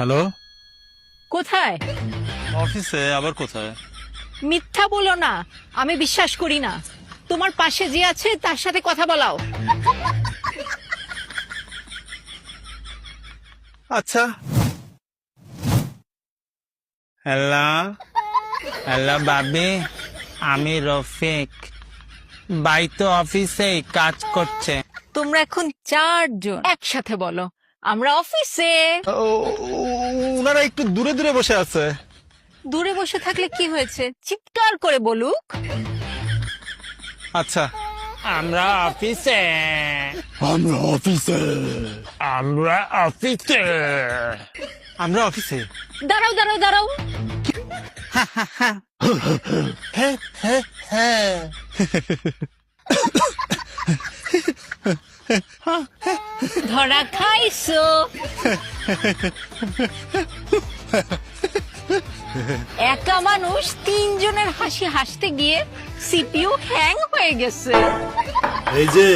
Hello, কোথায়? অফিসে। আবার কোথায়? মিথ্যা বলো না, আমি বিশ্বাস করি না। তোমার পাশে যে আছে তার সাথে কথা বলাও। আচ্ছা। হ্যালো হ্যালো বাবি, আমি রফিক। ভাই তো অফিসে কাজ করছে। তোমরা এখন 4 জন একসাথে বলো, আমরা অফিসে। ওনারা একটু দূরে দূরে বসে আছে। দূরে বসে থাকলে কি হয়েছে, চিৎকার করে বলুক। আচ্ছা। আমরা অফিসে। আমরা অফিসে। আমরা অফিসে। আমরা অফিসে। দাঁড়াও দাঁড়াও দাঁড়াও, হ্যাঁ হ্যাঁ হ্যাঁ। ধরা খাইছো। একা মানুষ 3 জনের হাসি হাসতে গিয়ে সিপিইউ হ্যাং হয়ে গেছে। এই যে